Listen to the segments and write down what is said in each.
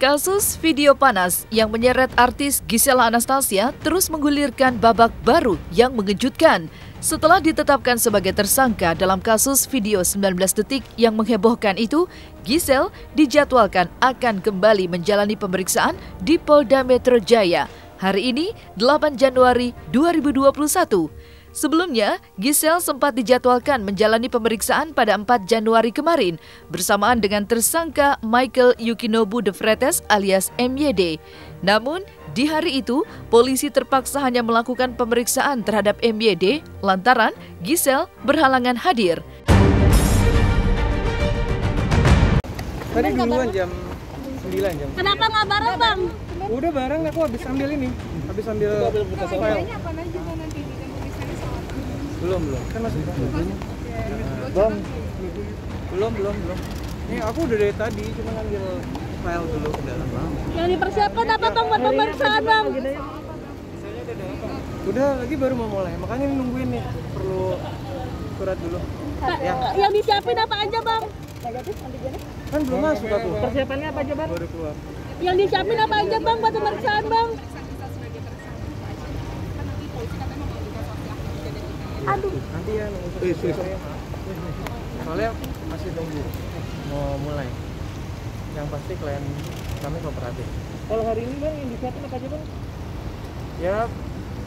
Kasus video panas yang menyeret artis Gisela Anastasia terus menggulirkan babak baru yang mengejutkan. Setelah ditetapkan sebagai tersangka dalam kasus video 19 detik yang menghebohkan itu, Giselle dijadwalkan akan kembali menjalani pemeriksaan di Polda Metro Jaya hari ini 8 Januari 2021. Sebelumnya, Giselle sempat dijadwalkan menjalani pemeriksaan pada 4 Januari kemarin bersamaan dengan tersangka Michael Yukinobu De Vretes alias MYD. Namun, di hari itu, polisi terpaksa hanya melakukan pemeriksaan terhadap MYD lantaran Giselle berhalangan hadir. Tadi duluan jam 9 jam. Kenapa nggak bareng, Bang? Udah bareng, aku habis ambil ini. Habis ambil file. Belum. Kan masih Bang. Belum. Ini aku udah dari tadi, cuma ambil file dulu ke dalam, Bang. Yang dipersiapkan apa, Bang, buat pemeriksaan, Bang? Udah lagi baru mau mulai, makanya nungguin nih. Perlu surat dulu. Ya. Yang disiapin apa aja, Bang? Kan belum masuk aku. Persiapannya apa aja, Bang? Baru keluar. Yang disiapin apa aja, Bang, buat pemeriksaan, Bang? Aduh. Nanti ya nunggu saya. Soalnya masih nunggu mau mulai. Yang pasti klien kami kooperatif. Kalau hari ini, Bang, yang disiapin apa aja, Bang? Ya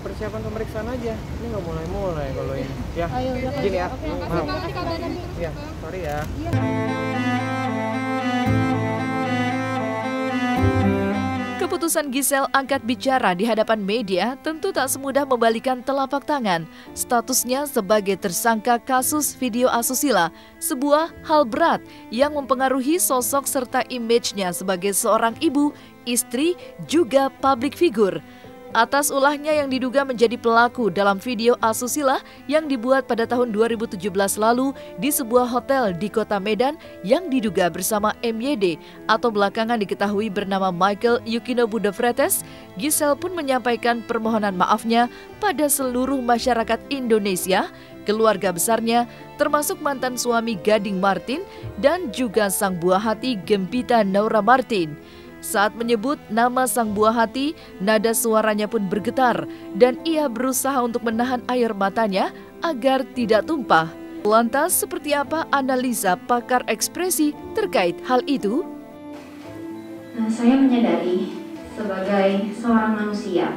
persiapan pemeriksaan aja. Ini nggak mulai kalau ini. Ya. Ayo, Gini ya. Oke, Maaf. makasih kabarnya. Ya, sorry ya. Keputusan Giselle angkat bicara di hadapan media tentu tak semudah membalikan telapak tangan. Statusnya sebagai tersangka kasus video asusila, sebuah hal berat yang mempengaruhi sosok serta image-nya sebagai seorang ibu, istri, juga public figure. Atas ulahnya yang diduga menjadi pelaku dalam video asusila yang dibuat pada tahun 2017 lalu di sebuah hotel di kota Medan yang diduga bersama MYD atau belakangan diketahui bernama Michael Yukinobu De Vretes, Giselle pun menyampaikan permohonan maafnya pada seluruh masyarakat Indonesia, keluarga besarnya, termasuk mantan suami Gading Martin dan juga sang buah hati Gempita Naura Martin. Saat menyebut nama sang buah hati, nada suaranya pun bergetar dan ia berusaha untuk menahan air matanya agar tidak tumpah. Lantas, seperti apa analisa pakar ekspresi terkait hal itu? Saya menyadari sebagai seorang manusia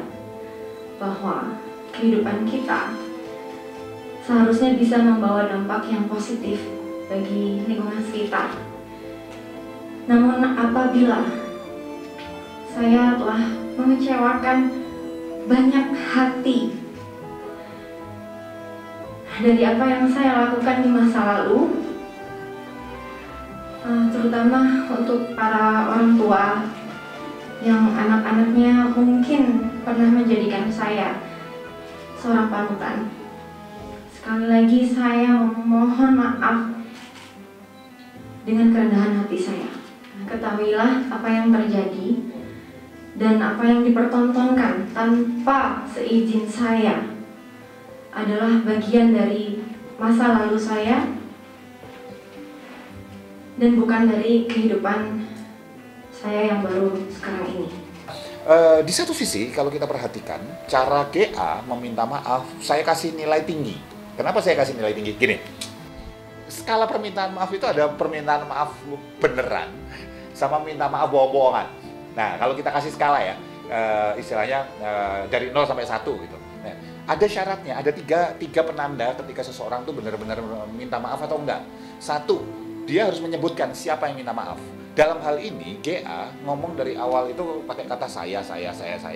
bahwa kehidupan kita seharusnya bisa membawa dampak yang positif bagi lingkungan sekitar. Namun apabila saya telah mengecewakan banyak hati dari apa yang saya lakukan di masa lalu, terutama untuk para orang tua yang anak-anaknya mungkin pernah menjadikan saya seorang panutan. Sekali lagi saya memohon maaf dengan kerendahan hati saya. Ketahuilah apa yang terjadi dan apa yang dipertontonkan tanpa seizin saya adalah bagian dari masa lalu saya dan bukan dari kehidupan saya yang baru sekarang ini. Di satu sisi kalau kita perhatikan cara GA meminta maaf, saya kasih nilai tinggi. Kenapa saya kasih nilai tinggi? Gini, skala permintaan maaf itu ada permintaan maaf beneran sama minta maaf bohong-bohongan. Nah, kalau kita kasih skala ya, istilahnya dari 0 sampai 1 gitu. Nah, ada syaratnya, ada tiga penanda ketika seseorang tuh benar-benar minta maaf atau enggak. Satu, dia harus menyebutkan siapa yang minta maaf. Dalam hal ini, GA ngomong dari awal itu pakai kata saya,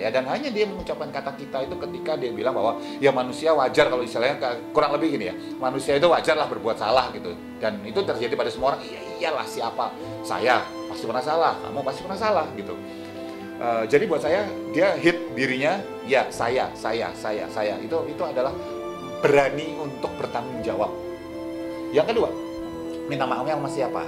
dan hanya dia mengucapkan kata kita itu ketika dia bilang bahwa ya manusia wajar kalau istilahnya kurang lebih gini ya, manusia itu wajar lah berbuat salah gitu. Dan itu terjadi pada semua orang, iyalah siapa, saya pasti pernah salah, kamu pasti pernah salah gitu. Jadi buat saya, dia hit dirinya, ya saya, itu adalah berani untuk bertanggung jawab. Yang kedua, minta maafnya sama siapa?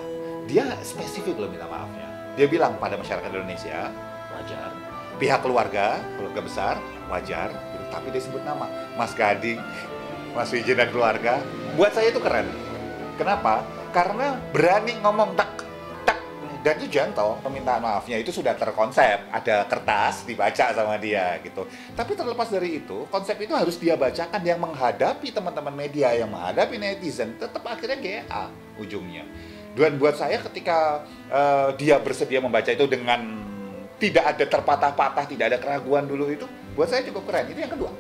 Dia spesifik loh minta maafnya. Dia bilang pada masyarakat Indonesia, wajar. Pihak keluarga besar, wajar. Tapi dia sebut nama, Mas Gading, Mas Wiji dan keluarga. Buat saya itu keren. Kenapa? Karena berani ngomong tak dan itu gentle, permintaan maafnya itu sudah terkonsep, ada kertas dibaca sama dia gitu. Tapi terlepas dari itu, konsep itu harus dia bacakan yang menghadapi teman-teman media, yang menghadapi netizen, tetap akhirnya GA ujungnya. Dan buat saya ketika dia bersedia membaca itu dengan tidak ada terpatah-patah, tidak ada keraguan dulu itu, buat saya cukup keren. Itu yang kedua.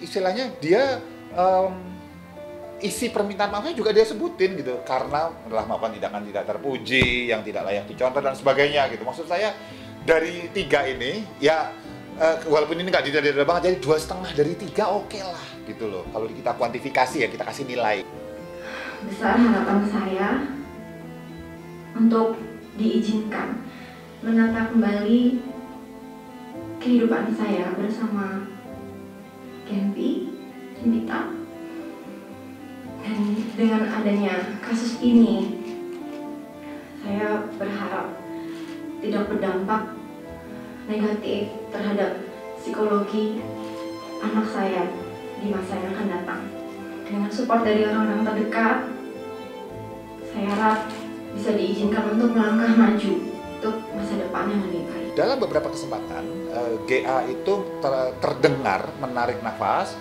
Istilahnya dia isi permintaan maafnya juga dia sebutin gitu, karena telah melakukan tindakan tidak terpuji, yang tidak layak dicontoh dan sebagainya gitu. Maksud saya dari 3 ini ya walaupun ini nggak didada banget, jadi 2,5 dari 3 oke lah gitu loh. Kalau kita kuantifikasi ya, kita kasih nilai. Besar harapan saya untuk diizinkan menata kembali kehidupan saya bersama Genpi, Cinta. Dan dengan adanya kasus ini, saya berharap tidak berdampak negatif terhadap psikologi anak saya di masa yang akan datang. Dengan support dari orang-orang terdekat, saya harap bisa diizinkan untuk melangkah maju untuk masa depan yang lebih baik. Dalam beberapa kesempatan, GA itu terdengar menarik nafas,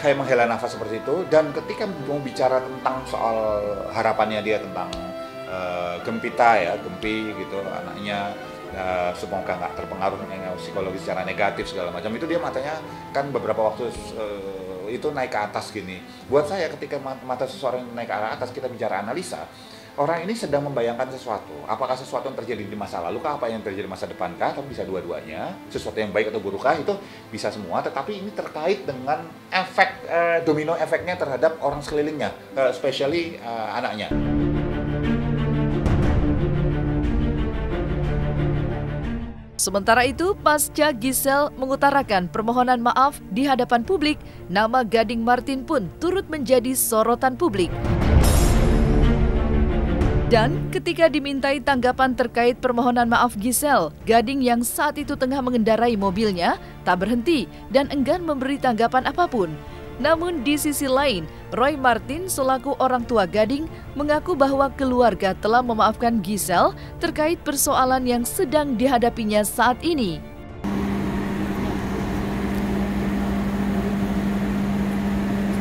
menghela nafas seperti itu, dan ketika mau bicara tentang soal harapannya dia tentang Gempita ya, Gempi gitu, anaknya semoga nggak terpengaruh dengan psikologi secara negatif segala macam, itu dia matanya kan beberapa waktu itu naik ke atas gini. Buat saya ketika mata seseorang naik ke atas, kita bicara analisa, orang ini sedang membayangkan sesuatu. Apakah sesuatu yang terjadi di masa lalu kah, apa yang terjadi di masa depan kah, atau bisa dua-duanya. Sesuatu yang baik atau buruk kah, itu bisa semua. Tetapi ini terkait dengan efek domino efeknya terhadap orang sekelilingnya, especially anaknya. Sementara itu, pasca Giselle mengutarakan permohonan maaf di hadapan publik, nama Gading Martin pun turut menjadi sorotan publik. Dan ketika dimintai tanggapan terkait permohonan maaf Giselle, Gading yang saat itu tengah mengendarai mobilnya tak berhenti dan enggan memberi tanggapan apapun. Namun di sisi lain, Roy Martin selaku orang tua Gading mengaku bahwa keluarga telah memaafkan Giselle terkait persoalan yang sedang dihadapinya saat ini.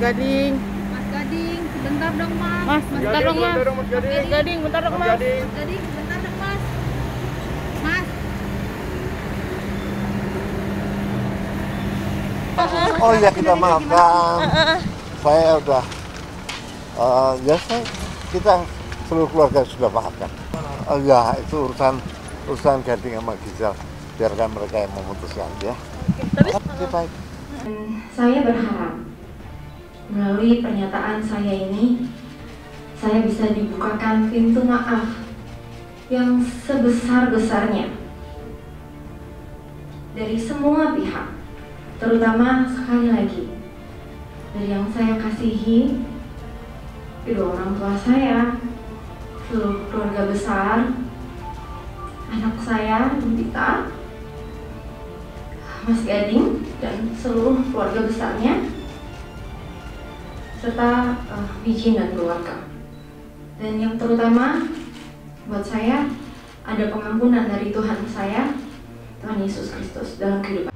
Gading. Mas Gading, sebentar dong Mas. Mas, bentar dong Mas. Gading, bentar dong Mas. Gading, sebentar dong Mas. Mas. Oh ya, kita maafkan. Saya udah kita seluruh keluarga sudah maafkan. Ya itu urusan Gading sama Giselle, biarkan mereka yang memutuskan ya. Oke, baik. Saya berharap melalui pernyataan saya ini, saya bisa dibukakan pintu maaf yang sebesar-besarnya dari semua pihak, terutama sekali lagi dari yang saya kasihi, kedua orang tua saya, seluruh keluarga besar, anak saya, Gempita, Mas Gading, dan seluruh keluarga besarnya, serta Bijin dan keluarga. Dan yang terutama buat saya, ada pengampunan dari Tuhan saya, Tuhan Yesus Kristus dalam kehidupan